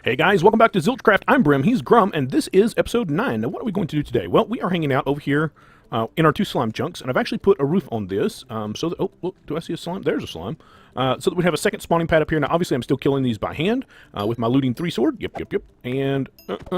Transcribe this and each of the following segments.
Hey guys, welcome back to ZilchCraft. I'm Brim, he's Grum, and this is episode 9. Now what are we going to do today? Well, we are hanging out over here in our two slime chunks, and I've actually put a roof on this, so that, oh, look, do I see a slime? There's a slime. So that we have a second spawning pad up here. Now obviously I'm still killing these by hand with my looting 3 sword. Yep. And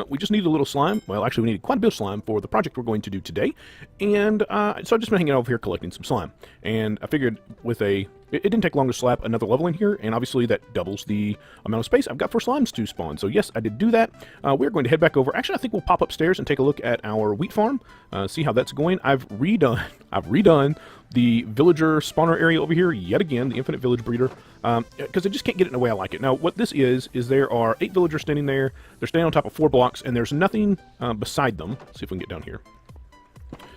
we just need a little slime. Well, actually we needed quite a bit of slime for the project we're going to do today. And so I've just been hanging out over here collecting some slime. And I figured with it didn't take long to slap another level in here, and obviously that doubles the amount of space I've got for slimes to spawn. So yes, I did do that. We're going to head back over. Actually, I think we'll pop upstairs and take a look at our wheat farm, see how that's going. I've redone the villager spawner area over here yet again, the infinite village breeder, because I just can't get it in the way I like it. Now, what this is there are 8 villagers standing there. They're standing on top of 4 blocks, and there's nothing beside them. Let's see if we can get down here.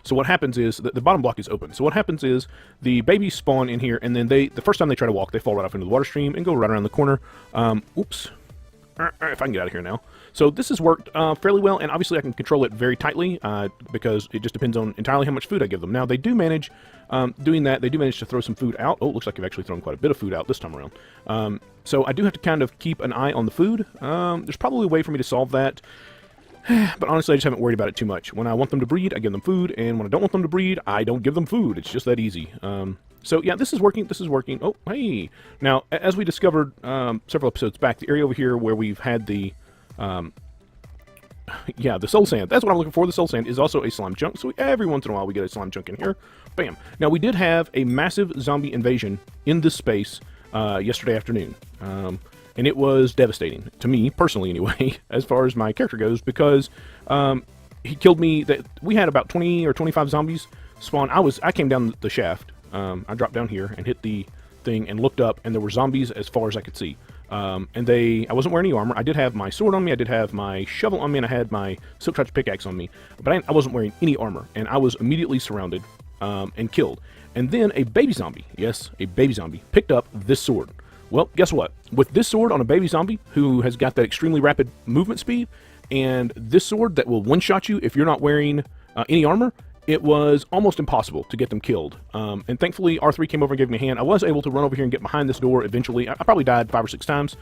So what happens is the bottom block is open. So what happens is the babies spawn in here, and then the first time they try to walk, they fall right off into the water stream and go right around the corner. Oops. If I can get out of here now. So this has worked fairly well, and obviously I can control it very tightly because it just depends on entirely how much food I give them. Now they do manage doing that. They do manage to throw some food out. Oh, it looks like I've actually thrown quite a bit of food out this time around. So I do have to kind of keep an eye on the food. There's probably a way for me to solve that. But honestly, I just haven't worried about it too much. When I want them to breed, I give them food, and when I don't want them to breed, I don't give them food. It's just that easy. So yeah, this is working. This is working. Oh, hey! Now, as we discovered several episodes back, the area over here where we've had the the soul sand. That's what I'm looking for. The soul sand is also a slime chunk. So every once in a while, we get a slime chunk in here. Bam! Now we did have a massive zombie invasion in this space yesterday afternoon. And it was devastating, to me, personally anyway, as far as my character goes, because he killed me. We had about 20 or 25 zombies spawn. I came down the shaft. I dropped down here and hit the thing and looked up, and there were zombies as far as I could see. I wasn't wearing any armor. I did have my sword on me, I did have my shovel on me, and I had my silk touch pickaxe on me, but I wasn't wearing any armor, and I was immediately surrounded and killed. And then a baby zombie, yes, a baby zombie, picked up this sword. Well, guess what? With this sword on a baby zombie who has got that extremely rapid movement speed, and this sword that will one-shot you if you're not wearing any armor, it was almost impossible to get them killed. And thankfully, R3 came over and gave me a hand. I was able to run over here and get behind this door eventually. I probably died 5 or 6 times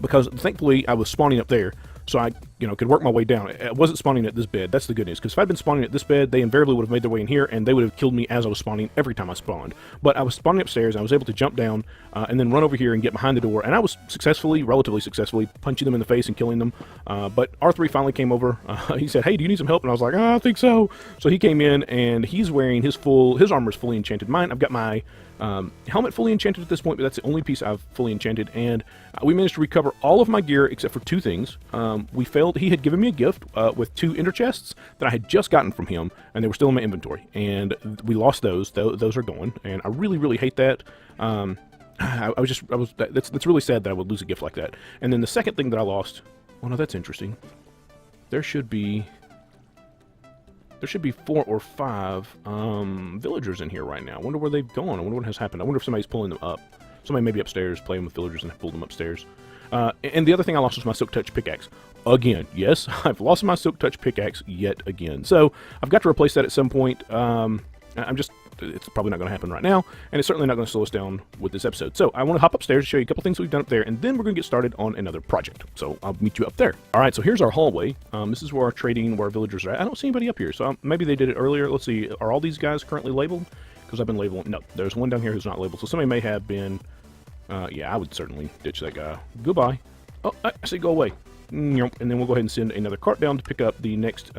because thankfully I was spawning up there. So I, could work my way down. I wasn't spawning at this bed. That's the good news. Because if I'd been spawning at this bed, they invariably would have made their way in here, and they would have killed me as I was spawning every time I spawned. But I was spawning upstairs, and I was able to jump down and then run over here and get behind the door. And I was relatively successfully, punching them in the face and killing them. But R3 finally came over. He said, "Hey, do you need some help?" And I was like, "I think so." So he came in, and he's wearing his armor's fully enchanted. Mine, I've got my helmet fully enchanted at this point, but that's the only piece I've fully enchanted, and we managed to recover all of my gear except for 2 things. He had given me a gift with 2 ender chests that I had just gotten from him, and they were still in my inventory, and we lost those. Those are gone, and I really hate that. That's really sad that I would lose a gift like that. And then the second thing that I lost, well, no, that's interesting. There should be 4 or 5 villagers in here right now. I wonder where they've gone. I wonder what has happened. I wonder if somebody's pulling them up. Somebody may be upstairs playing with villagers and pulled them upstairs. And the other thing I lost was my silk touch pickaxe. Again, yes, I've lost my silk touch pickaxe yet again. So I've got to replace that at some point. It's probably not going to happen right now, and it's certainly not going to slow us down with this episode. So I want to hop upstairs, show you a couple things we've done up there, and then we're going to get started on another project. So I'll meet you up there. All right, so here's our hallway. This is where our villagers are at. I don't see anybody up here, so maybe they did it earlier. Let's see. Are all these guys currently labeled? Because I've been labeling. No, there's one down here who's not labeled. So somebody may have been. Yeah, I would certainly ditch that guy. Goodbye. Oh, I say go away. And then we'll go ahead and send another cart down to pick up the next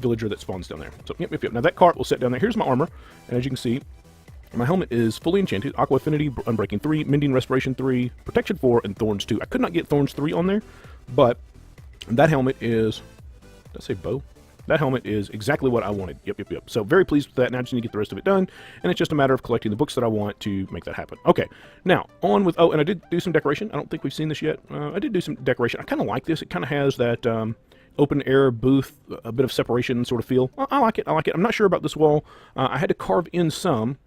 villager that spawns down there. So yep. Now that cart will set down there. Here's my armor, and as you can see, my helmet is fully enchanted. Aqua Affinity, Unbreaking 3, Mending Respiration 3, Protection 4, and Thorns 2. I could not get Thorns 3 on there, but that helmet is... Did I say bow? That helmet is exactly what I wanted. Yep. So very pleased with that. Now I just need to get the rest of it done, and it's just a matter of collecting the books that I want to make that happen. Okay, now on with... Oh, and I did do some decoration. I don't think we've seen this yet. I did do some decoration. I kind of like this. It kind of has that... open air booth, a bit of separation sort of feel. I like it. I'm not sure about this wall. I had to carve in some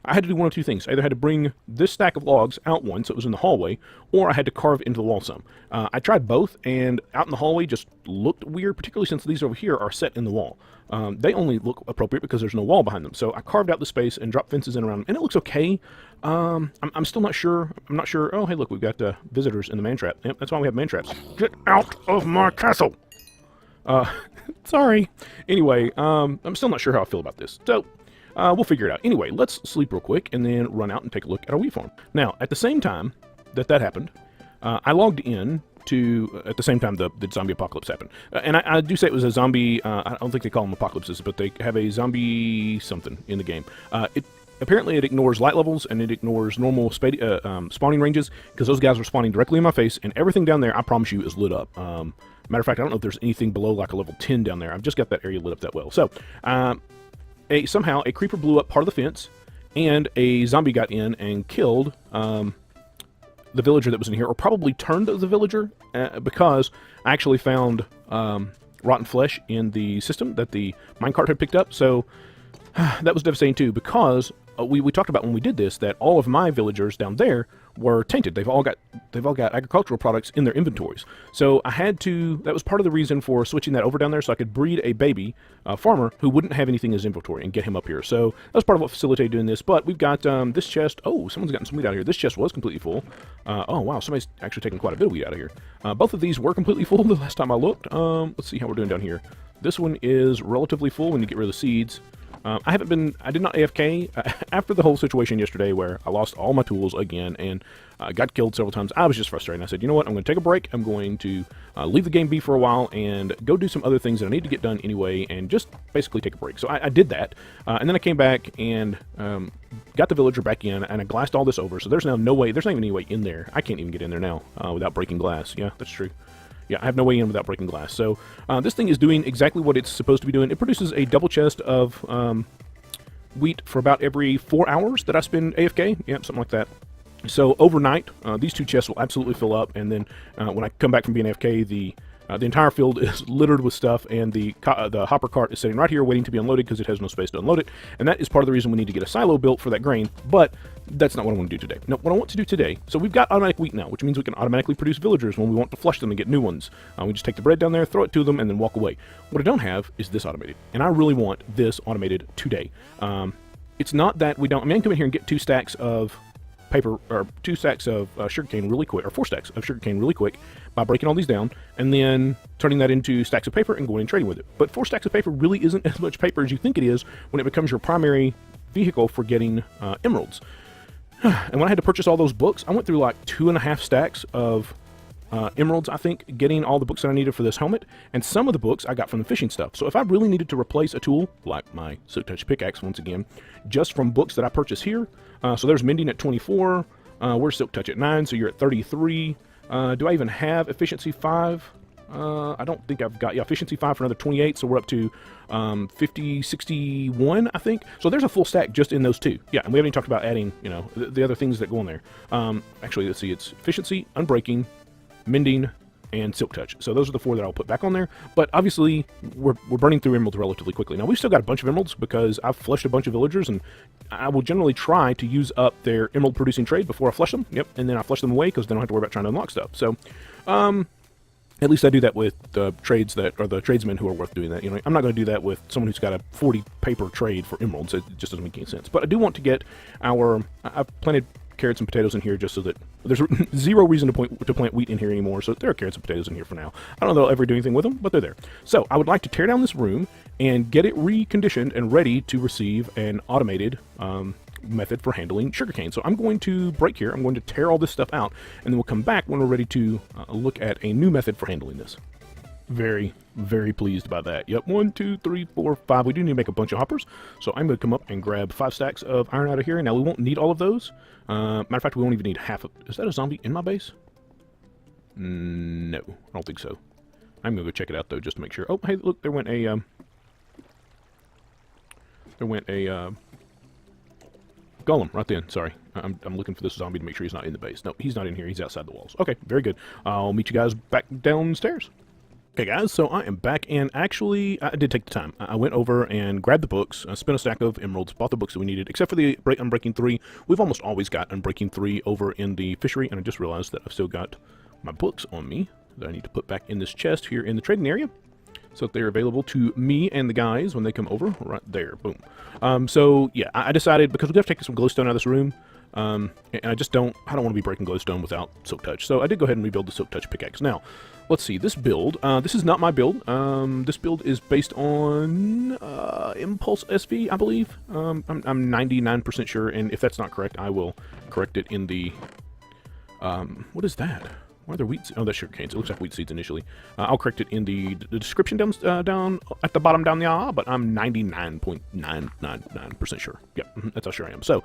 I had to do one of two things. I either had to bring this stack of logs out one, so it was in the hallway, or I had to carve into the wall some. I tried both, and out in the hallway just looked weird, particularly since these over here are set in the wall. They only look appropriate because there's no wall behind them. So I carved out the space and dropped fences in around them, and it looks okay. I'm still not sure. I'm not sure. Oh, hey, look, we've got visitors in the man trap. Yep, that's why we have man traps. Get out of my castle! Sorry. Anyway, I'm still not sure how I feel about this. So, we'll figure it out. Anyway, let's sleep real quick and then run out and take a look at our wheat farm. Now, at the same time that happened, I logged in to, at the same time the zombie apocalypse happened. And I do say it was a zombie, I don't think they call them apocalypses, but they have a zombie something in the game. Apparently it ignores light levels and it ignores normal spawning ranges, because those guys were spawning directly in my face, and everything down there, I promise you, is lit up. Matter of fact, I don't know if there's anything below like a level 10 down there. I've just got that area lit up that well. So, somehow a creeper blew up part of the fence, and a zombie got in and killed the villager that was in here, or probably turned the villager, because I actually found rotten flesh in the system that the minecart had picked up. So that was devastating too, because we talked about when we did this that all of my villagers down there were tainted. They've all got agricultural products in their inventories. So I had to. That was part of the reason for switching that over down there, so I could breed a baby farmer who wouldn't have anything in his inventory and get him up here. So that was part of what facilitated doing this. But we've got this chest. Oh, someone's gotten some wheat out of here. This chest was completely full. Oh wow, somebody's actually taken quite a bit of wheat out of here. Both of these were completely full the last time I looked. Let's see how we're doing down here. This one is relatively full when you get rid of the seeds. I did not AFK after the whole situation yesterday where I lost all my tools again and got killed several times. I was just frustrated. I said, you know what, I'm going to take a break. I'm going to leave the game be for a while and go do some other things that I need to get done anyway, and just basically take a break. So I did that, and then I came back and got the villager back in, and I glassed all this over. So there's now no way, there's not even any way in there. I can't even get in there now without breaking glass. Yeah, that's true. Yeah, I have no way in without breaking glass. So this thing is doing exactly what it's supposed to be doing. It produces a double chest of wheat for about every 4 hours that I spend AFK. Yeah, something like that. So overnight, these two chests will absolutely fill up, and then when I come back from being AFK, the entire field is littered with stuff, and the hopper cart is sitting right here waiting to be unloaded because it has no space to unload it. And that is part of the reason we need to get a silo built for that grain, but that's not what I want to do today. No, what I want to do today, so we've got automatic wheat now, which means we can automatically produce villagers when we want to flush them and get new ones. We just take the bread down there, throw it to them, and then walk away. What I don't have is this automated, and I really want this automated today. It's not that we don't, I mean, I can come in here and get 2 stacks of paper, or 2 stacks of sugarcane really quick, or 4 stacks of sugarcane really quick by breaking all these down and then turning that into stacks of paper and going and trading with it. But 4 stacks of paper really isn't as much paper as you think it is when it becomes your primary vehicle for getting emeralds. And when I had to purchase all those books, I went through like 2.5 stacks of emeralds, I think, getting all the books that I needed for this helmet, and some of the books I got from the fishing stuff. So if I really needed to replace a tool, like my Silk Touch pickaxe once again, just from books that I purchased here, so there's mending at 24, where's Silk Touch at 9, so you're at 33. Do I even have efficiency 5? I don't think I've got, yeah, efficiency 5 for another 28, so we're up to 50, 61, I think. So there's a full stack just in those 2. Yeah, and we haven't even talked about adding, you know, the other things that go in there. Actually, let's see, it's efficiency, unbreaking, mending, and Silk Touch. So those are the 4 that I'll put back on there. But obviously, we're burning through emeralds relatively quickly. Now, we've still got a bunch of emeralds because I've flushed a bunch of villagers, and I will generally try to use up their emerald producing trade before I flush them. Yep, and then I flush them away because then I don't have to worry about trying to unlock stuff. So, at least I do that with the trades that, or the tradesmen who are worth doing that. You know, I'm not going to do that with someone who's got a 40 paper trade for emeralds. It just doesn't make any sense. But I do want to get our, I've planted carrots and potatoes in here just so that there's zero reason to plant wheat in here anymore, so there are carrots and potatoes in here for now. I don't know if they'll ever do anything with them, but they're there. So I would like to tear down this room and get it reconditioned and ready to receive an automated method for handling sugarcane. So I'm going to break here, I'm going to tear all this stuff out, and then we'll come back when we're ready to look at a new method for handling this. Very, very pleased by that. Yep, 1, 2, 3, 4, 5. We do need to make a bunch of hoppers, so I'm going to come up and grab 5 stacks of iron out of here. Now, we won't need all of those. Matter of fact, we won't even need half of... Is that a zombie in my base? No, I don't think so. I'm going to go check it out, though, just to make sure. Oh, hey, look, there went a... golem right then. Sorry, I'm looking for this zombie to make sure he's not in the base. No, he's not in here. He's outside the walls. Okay, very good. I'll meet you guys back downstairs. Okay, guys, so I am back, and actually, I did take the time. I went over and grabbed the books, spent a stack of emeralds, bought the books that we needed, except for the Unbreaking 3. We've almost always got Unbreaking 3 over in the fishery, and I just realized that I've still got my books on me that I need to put back in this chest here in the trading area, so that they're available to me and the guys when they come over. Right there, boom. So, yeah, I decided, because we have to take some glowstone out of this room, and I don't want to be breaking glowstone without Silk Touch. So I did go ahead and rebuild the Silk Touch pickaxe. Now, let's see, this build, this is not my build. This build is based on Impulse SV, I believe. I'm 99% sure, and if that's not correct, I will correct it in the, what is that? Why are there wheat? Oh, that's sugar canes. It looks like wheat seeds initially. I'll correct it in the description down at the bottom down there, but I'm 99.999% sure. Yep, that's how sure I am. So,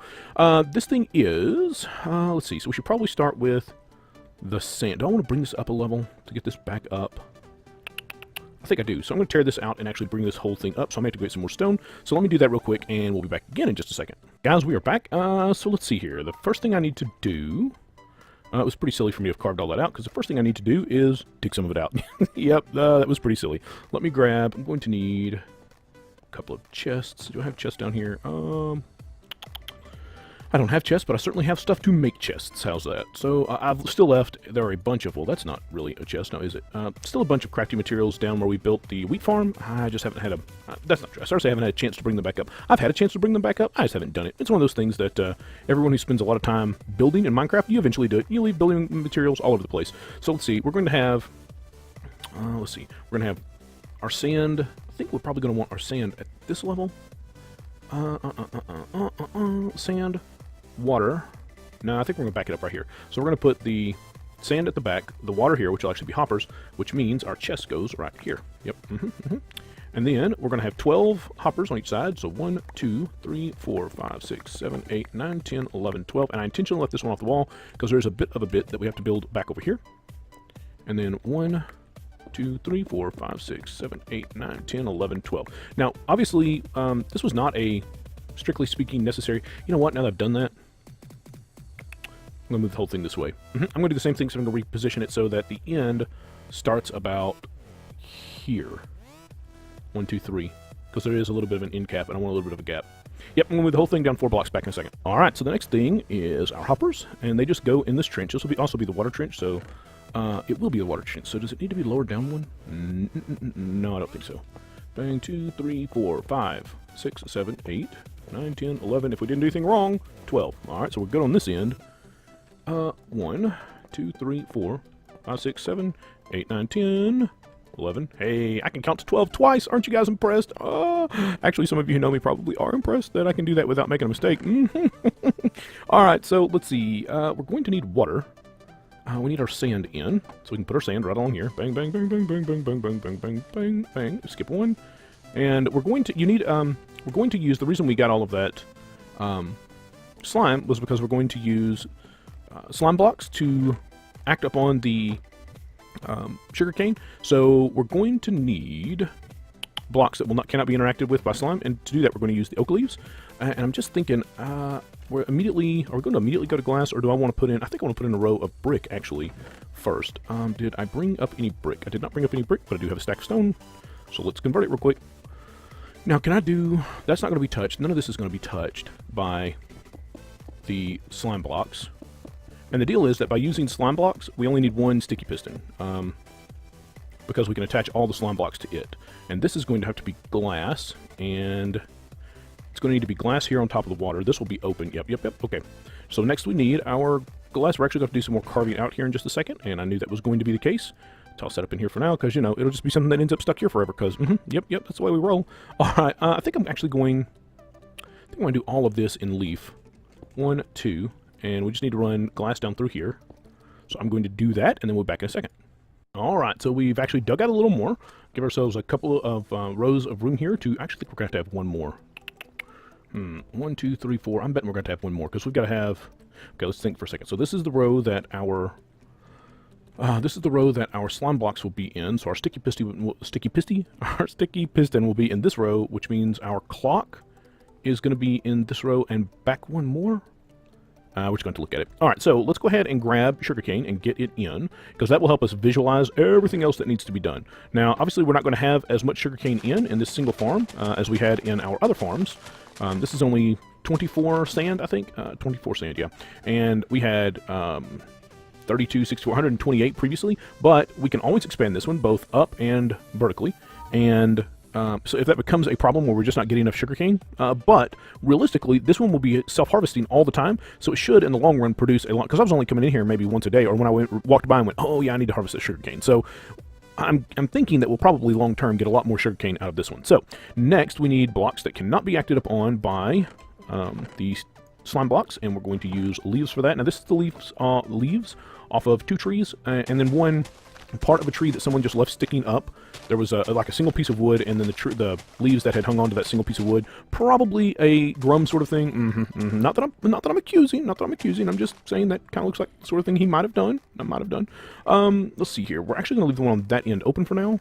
this thing is, let's see. So we should probably start with the sand. Do I want to bring this up a level to get this back up? I think I do. So I'm going to tear this out and actually bring this whole thing up. So I may have to get some more stone. So let me do that real quick, and we'll be back again in just a second. Guys, we are back. So let's see here. The first thing I need to do... it was pretty silly for me to have carved all that out, because the first thing I need to do is dig some of it out. Yep, that was pretty silly. Let me grab... I'm going to need a couple of chests. Do I have chests down here? I don't have chests, but I certainly have stuff to make chests. How's that? So I've still left, there are a bunch of, well, that's not really a chest now, is it? Still a bunch of crafting materials down where we built the wheat farm. I just haven't had a, that's not true. I seriously haven't had a chance to bring them back up. I've had a chance to bring them back up, I just haven't done it. It's one of those things that everyone who spends a lot of time building in Minecraft, you eventually do it. You leave building materials all over the place. So let's see, we're going to have, we're going to have our sand. I think we're probably going to want our sand at this level. Sand. Water. No, I think we're going to back it up right here. So we're going to put the sand at the back, the water here, which will actually be hoppers, which means our chest goes right here. Yep. And then we're going to have 12 hoppers on each side. So 1, 2, 3, 4, 5, 6, 7, 8, 9, 10, 11, 12. And I intentionally left this one off the wall because there's a bit of a bit that we have to build back over here. And then 1, 2, 3, 4, 5, 6, 7, 8, 9, 10, 11, 12. Now, obviously, this was not a, strictly speaking, necessary. You know what? Now that I've done that, I'm going to move the whole thing this way. I'm going to do the same thing, so I'm going to reposition it so that the end starts about here. 1, 2, 3. Because there is a little bit of an end cap, and I want a little bit of a gap. Yep, I'm going to move the whole thing down 4 blocks back in a second. Alright, so the next thing is our hoppers, and they just go in this trench. This will also be the water trench, so it will be the water trench. So does it need to be lowered down one? No, I don't think so. Bang, 2, 3, 4, 5, 6, 7, 8, 9, 10, 11. If we didn't do anything wrong, 12. Alright, so we're good on this end. 1, 2, 3, 4, 5, 6, 7, 8, 9, 10, 11. Hey, I can count to 12 twice. Aren't you guys impressed? Actually, some of you who know me probably are impressed that I can do that without making a mistake. Alright, so let's see. We're going to need water. We need our sand in, so we can put our sand right along here. Bang, bang, bang, bang, bang, bang, bang, bang, bang, bang, bang, bang. Skip one. And we're going to, we're going to use, the reason we got all of that slime was because we're going to use slime blocks to act upon the sugarcane. So we're going to need blocks that cannot be interacted with by slime, and to do that we're going to use the oak leaves. And I'm just thinking, are we going to immediately go to glass, or do I want to put in, I think I want to put in a row of brick actually first. Did I bring up any brick? I did not bring up any brick, but I do have a stack of stone. So let's convert it real quick. Now can I do, that's not going to be touched, none of this is going to be touched by the slime blocks. And the deal is that by using slime blocks, we only need one sticky piston, because we can attach all the slime blocks to it. And this is going to have to be glass, and it's going to need to be glass here on top of the water. This will be open. Yep, okay. So next we need our glass. We're actually going to do some more carving out here in just a second, and I knew that was going to be the case. So I'll set up in here for now, because, it'll just be something that ends up stuck here forever, because, yep, that's the way we roll. Alright, I think I'm actually going to do all of this in leaf. 1, 2, and we just need to run glass down through here. So I'm going to do that, and then we'll be back in a second. Alright, so we've actually dug out a little more. Give ourselves a couple of rows of room here to, actually think we're going to have one more. 1, 2, 3, 4. I'm betting we're going to have one more, because we've got to have, okay, let's think for a second. So this is the row that our slime blocks will be in. So our sticky piston will be in this row, which means our clock is going to be in this row and back one more. We're just going to look at it. All right, so let's go ahead and grab sugarcane and get it in, because that will help us visualize everything else that needs to be done. Now, obviously, we're not going to have as much sugarcane in this single farm as we had in our other farms. This is only 24 sand, I think. 24 sand, yeah. And we had 32, 64, 128 previously, but we can always expand this one both up and vertically. And so if that becomes a problem where we're just not getting enough sugarcane, but realistically, this one will be self-harvesting all the time, so it should, in the long run, produce a lot. Because I was only coming in here maybe once a day, or when I walked by and went, oh yeah, I need to harvest this sugarcane. So I'm thinking that we'll probably long-term get a lot more sugarcane out of this one. So next, we need blocks that cannot be acted upon by these slime blocks, and we're going to use leaves for that. Now this is the leaves off of 2 trees, and then one part of a tree that someone just left sticking up. There was like a single piece of wood, and then the leaves that had hung onto that single piece of wood. Probably a grum sort of thing. Not that I'm accusing. I'm just saying that kind of looks like the sort of thing he might have done. Let's see here. We're actually going to leave the one on that end open for now.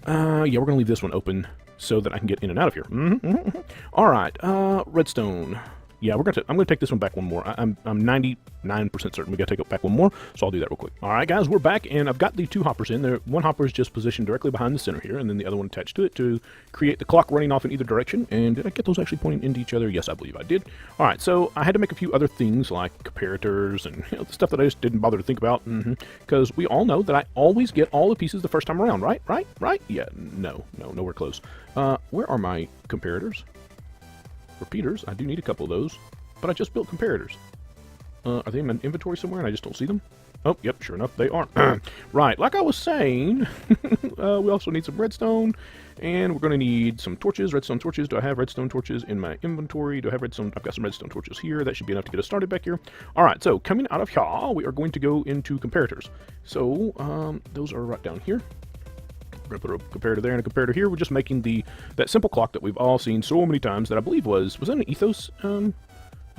Yeah, we're going to leave this one open so that I can get in and out of here. All right, redstone. Yeah, I'm gonna take this one back one more. I'm 99% certain we gotta take it back one more, so I'll do that real quick. All right, guys, we're back, and I've got the 2 hoppers in there. One hopper is just positioned directly behind the center here, and then the other one attached to it to create the clock running off in either direction. And did I get those actually pointing into each other? Yes, I believe I did. All right, so I had to make a few other things like comparators and the stuff that I just didn't bother to think about, because we all know that I always get all the pieces the first time around, right? Yeah, no, nowhere close. Where are my comparators? Repeaters, I do need a couple of those, but I just built comparators. Are they in my inventory somewhere and I just don't see them? Oh, yep, sure enough, they are. Right, like I was saying, we also need some redstone, and we're going to need some torches, redstone torches. Do I have redstone torches in my inventory? Do I have redstone? I've got some redstone torches here. That should be enough to get us started back here. All right, so coming out of here, we are going to go into comparators. So those are right down here. We're going to put a comparator there and a comparator here. We're just making that simple clock that we've all seen so many times that I believe was that an Ethos? Was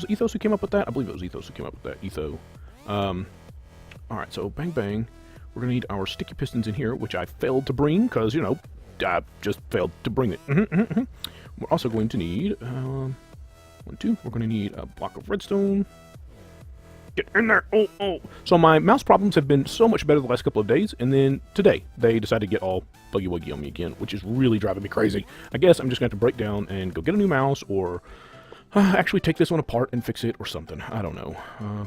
it Ethos who came up with that? I believe it was Ethos who came up with that. Etho. Alright, so bang bang. We're going to need our sticky pistons in here, which I failed to bring because, you know, I just failed to bring it. We're also going to need, we're going to need a block of redstone. Get in there. Oh. So my mouse problems have been so much better the last couple of days, and then today they decided to get all buggy-wuggy on me again, which is really driving me crazy. I guess I'm just going to have to break down and go get a new mouse, or actually take this one apart and fix it or something. I don't know.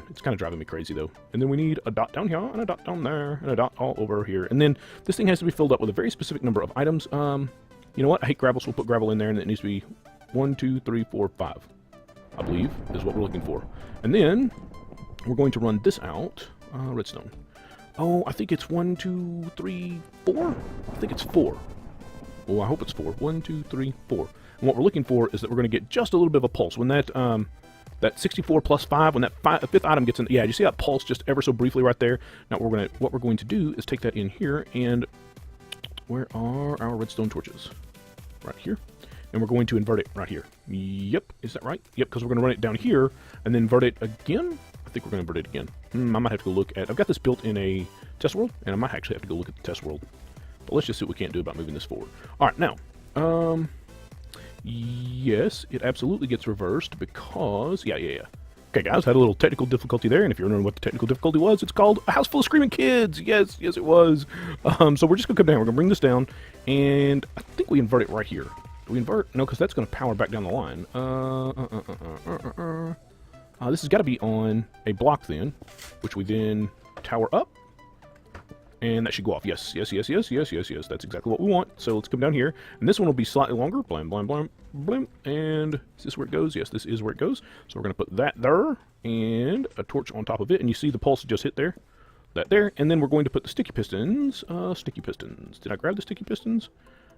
It's kind of driving me crazy, though. And then we need a dot down here, and a dot down there, and a dot all over here. And then this thing has to be filled up with a very specific number of items. You know what? I hate gravel, so we'll put gravel in there, and it needs to be 1, 2, 3, 4, 5, I believe, is what we're looking for. And then we're going to run this out. Redstone. Oh, I think it's 1, 2, 3, 4? I think it's 4. Well, I hope it's 4. 1, 2, 3, 4. And what we're looking for is that we're going to get just a little bit of a pulse. When that 64 plus 5, when that 5th item gets in, yeah, you see that pulse just ever so briefly right there? Now what we're going to do is take that in here, and where are our redstone torches? Right here. And we're going to invert it right here. Yep, is that right? Yep, because we're going to run it down here, and then invert it again. I think we're going to invert it again. I might have to go look at... I've got this built in a test world, and I might actually have to go look at the test world. But let's just see what we can't do about moving this forward. All right, now... yes, it absolutely gets reversed because... Yeah. Okay, guys, had a little technical difficulty there, and if you're wondering what the technical difficulty was, it's called A House Full of Screaming Kids! Yes, it was. So we're just going to come down. We're going to bring this down, and I think we invert it right here. Do we invert? No, because that's going to power back down the line. This has got to be on a block then, which we then tower up, and that should go off. Yes. That's exactly what we want. So let's come down here, and this one will be slightly longer. Blam. And is this where it goes? Yes, this is where it goes. So we're going to put that there, and a torch on top of it, and you see the pulse just hit there. That there, and then we're going to put the sticky pistons. Did I grab the sticky pistons?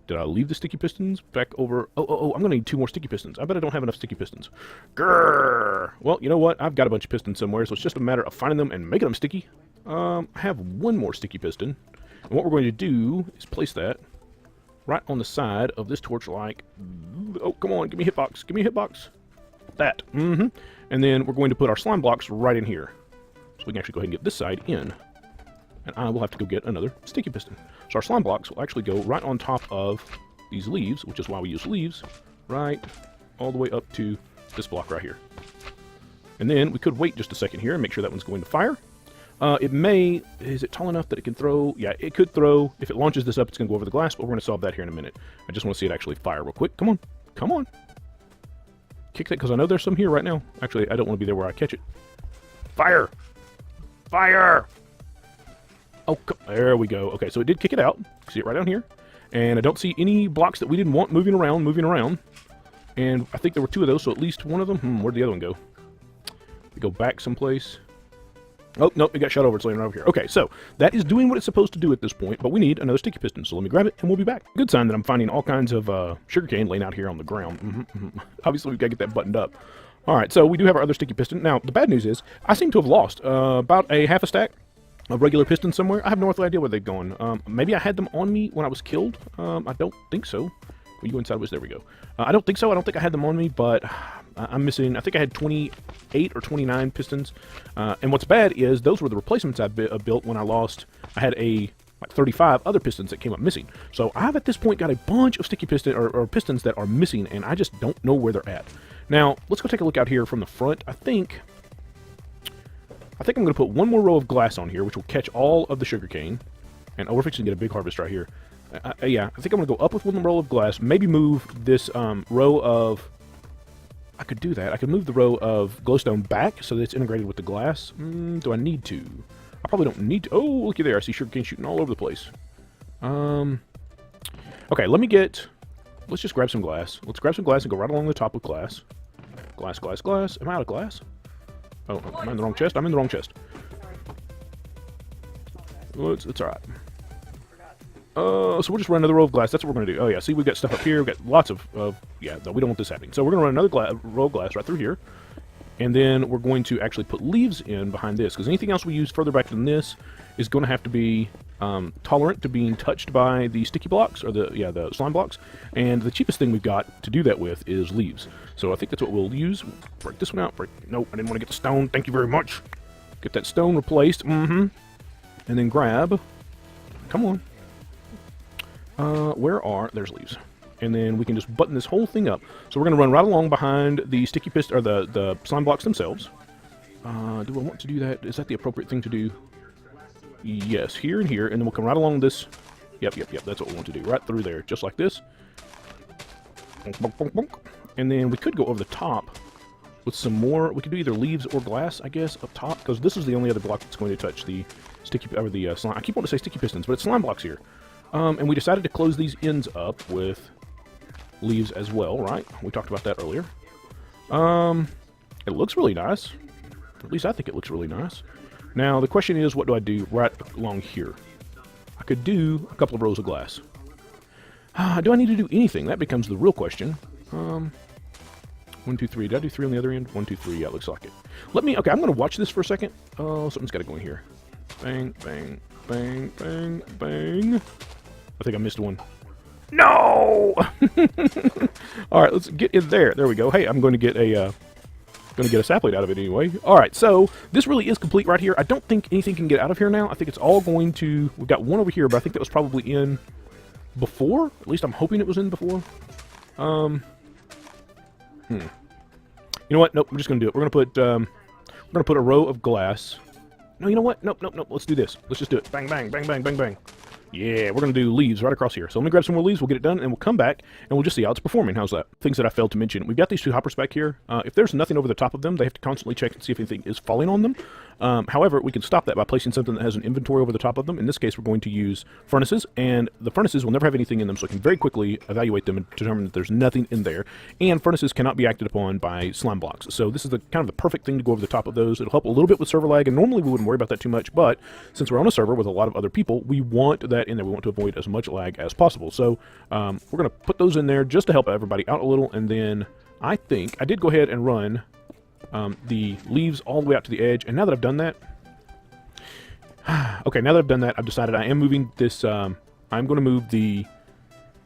Did I leave the sticky pistons back over? Oh, I'm going to need 2 more sticky pistons. I bet I don't have enough sticky pistons. Grrr! Well, you know what? I've got a bunch of pistons somewhere, so it's just a matter of finding them and making them sticky. I have 1 more sticky piston. And what we're going to do is place that right on the side of this torch like... Oh, come on. Give me a hitbox. Give me a hitbox. That. And then we're going to put our slime blocks right in here. So we can actually go ahead and get this side in. And I will have to go get another sticky piston. So our slime blocks will actually go right on top of these leaves, which is why we use leaves, right all the way up to this block right here. And then we could wait just a second here and make sure that one's going to fire. It may, is it tall enough that it can throw? Yeah, it could throw. If it launches this up, it's going to go over the glass, but we're going to solve that here in a minute. I just want to see it actually fire real quick. Come on. Come on. Kick that, because I know there's some here right now. Actually, I don't want to be there where I catch it. Fire! Fire! Oh, there we go. Okay, so it did kick it out. See it right down here. And I don't see any blocks that we didn't want moving around. And I think there were 2 of those, so at least one of them. Where'd the other one go? We go back someplace. Oh, nope, it got shot over. It's laying over here. Okay, so that is doing what it's supposed to do at this point, but we need another sticky piston. So let me grab it, and we'll be back. Good sign that I'm finding all kinds of sugarcane laying out here on the ground. Obviously, we've got to get that buttoned up. All right, so we do have our other sticky piston. Now, the bad news is I seem to have lost about a half a stack of regular pistons somewhere. I have no idea where they've gone. Maybe I had them on me when I was killed. I don't think so. We go inside. There we go. I don't think so. I don't think I had them on me, but I'm missing. I think I had 28 or 29 pistons. And what's bad is those were the replacements I built when I lost. I had like 35 other pistons that came up missing. So I've at this point got a bunch of sticky piston or pistons that are missing, and I just don't know where they're at. Now let's go take a look out here from the front. I think I'm going to put one more row of glass on here, which will catch all of the sugarcane. And we're fixing to get a big harvest right here. Yeah, I think I'm going to go up with one row of glass, maybe move this row of... I could do that. I could move the row of glowstone back so that it's integrated with the glass. Do I need to? I probably don't need to. Oh, looky there. I see sugarcane shooting all over the place. Okay, let's just grab some glass. Let's grab some glass and go right along the top with glass. Glass, glass, glass. Am I out of glass? Oh, am I in the wrong chest? I'm in the wrong chest. Well, it's alright. So we'll just run another row of glass. That's what we're going to do. Oh, yeah. See, we've got stuff up here. We've got lots of yeah, no, we don't want this happening. So we're going to run another row of glass right through here. And then we're going to actually put leaves in behind this, because anything else we use further back than this is going to have to be tolerant to being touched by the sticky blocks, or the slime blocks. And the cheapest thing we've got to do that with is leaves. So I think that's what we'll use. Break this one out. Nope, I didn't want to get the stone. Thank you very much. Get that stone replaced. And then grab... Come on. There's leaves. And then we can just button this whole thing up. So we're going to run right along behind the sticky piston, or the slime blocks themselves. Do I want to do that? Is that the appropriate thing to do? Yes, here and here, and then we'll come right along this. Yep, that's what we want to do. Right through there, just like this. Bonk, bonk, bonk, bonk. And then we could go over the top with some more. We could do either leaves or glass, I guess, up top, because this is the only other block that's going to touch the sticky, or the slime. I keep wanting to say sticky pistons, but it's slime blocks here. And we decided to close these ends up with leaves as well, right? We talked about that earlier. It looks really nice. At least I think it looks really nice. Now, the question is, what do I do right along here? I could do a couple of rows of glass. Do I need to do anything? That becomes the real question. 1, 2, 3. Did I do 3 on the other end? 1, 2, 3. Yeah, it looks like it. Okay, I'm going to watch this for a second. Oh, something's got to go in here. Bang, bang, bang, bang, bang. I think I missed one. No! All right, let's get in there. There we go. Hey, I'm going to get a sapling out of it anyway. All right, so this really is complete right here. I don't think anything can get out of here now. I think it's all going to... We've got one over here, but I think that was probably in before. At least I'm hoping it was in before. You know what? Nope, we're just going to do it. We're going to put a row of glass. No, you know what? Nope. Let's do this. Let's just do it. Bang, bang, bang, bang, bang, bang. Yeah, we're going to do leaves right across here. So let me grab some more leaves, we'll get it done, and we'll come back, and we'll just see how it's performing. How's that? Things that I failed to mention. We've got these 2 hoppers back here. If there's nothing over the top of them, they have to constantly check and see if anything is falling on them. However, we can stop that by placing something that has an inventory over the top of them. In this case, we're going to use furnaces, and the furnaces will never have anything in them, so I can very quickly evaluate them and determine that there's nothing in there. And furnaces cannot be acted upon by slime blocks. So this is kind of the perfect thing to go over the top of those. It'll help a little bit with server lag, and normally we wouldn't worry about that too much, but since we're on a server with a lot of other people, we want that in there. We want to avoid as much lag as possible. So we're going to put those in there just to help everybody out a little, and then I think I did go ahead and run the leaves all the way out to the edge, and now that I've done that, okay, now that I've done that, I've decided I am moving this, I'm going to move the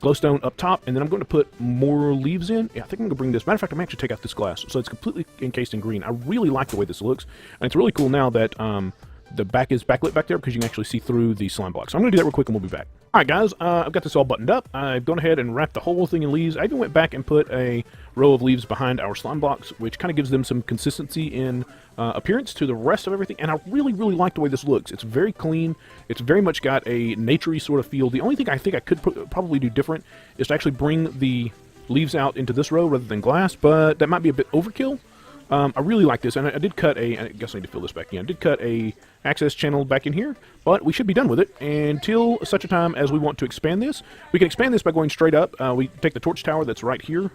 glowstone up top, and then I'm going to put more leaves in. Yeah, I think I'm going to bring this. Matter of fact, I'm actually take out this glass, so it's completely encased in green. I really like the way this looks, and it's really cool now that the back is backlit back there because you can actually see through the slime block. So I'm going to do that real quick and we'll be back. All right, guys, I've got this all buttoned up. I've gone ahead and wrapped the whole thing in leaves. I even went back and put a row of leaves behind our slime blocks, which kind of gives them some consistency in appearance to the rest of everything. And I really, really like the way this looks. It's very clean. It's very much got a naturey sort of feel. The only thing I think I could probably do different is to actually bring the leaves out into this row rather than glass, but that might be a bit overkill. I really like this, and I did cut I guess I need to fill this back in. I did cut a access channel back in here, but we should be done with it until such a time as we want to expand this. We can expand this by going straight up. We take the torch tower that's right here,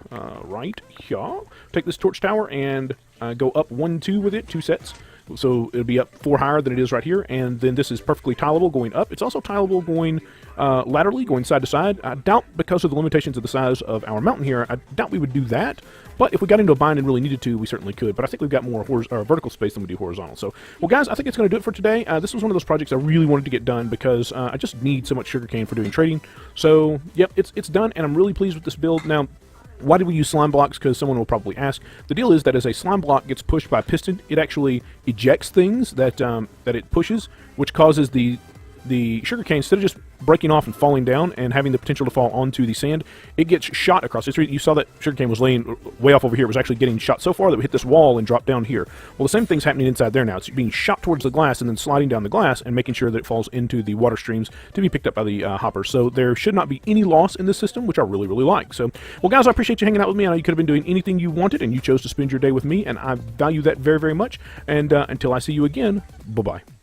take this torch tower and go up 1, 2 with it, 2 sets. So it'll be up 4 higher than it is right here, and then this is perfectly tileable going up. It's also tileable going laterally, going side to side. I doubt, because of the limitations of the size of our mountain here, I doubt we would do that. But if we got into a bind and really needed to, we certainly could. But I think we've got more vertical space than we do horizontal. So, well, guys, I think it's going to do it for today. This was one of those projects I really wanted to get done because I just need so much sugarcane for doing trading. So, yep, it's done, and I'm really pleased with this build. Now, why did we use slime blocks? Because someone will probably ask. The deal is that as a slime block gets pushed by a piston, it actually ejects things that that it pushes, which causes the sugarcane, instead of just breaking off and falling down and having the potential to fall onto the sand, it gets shot across. You saw that sugarcane was laying way off over here. It was actually getting shot so far that we hit this wall and dropped down here. Well, the same thing's happening inside there now. It's being shot towards the glass and then sliding down the glass and making sure that it falls into the water streams to be picked up by the hopper. So there should not be any loss in this system, which I really, really like. So, well, guys, I appreciate you hanging out with me. I know you could have been doing anything you wanted, and you chose to spend your day with me, and I value that very, very much. And until I see you again, bye-bye.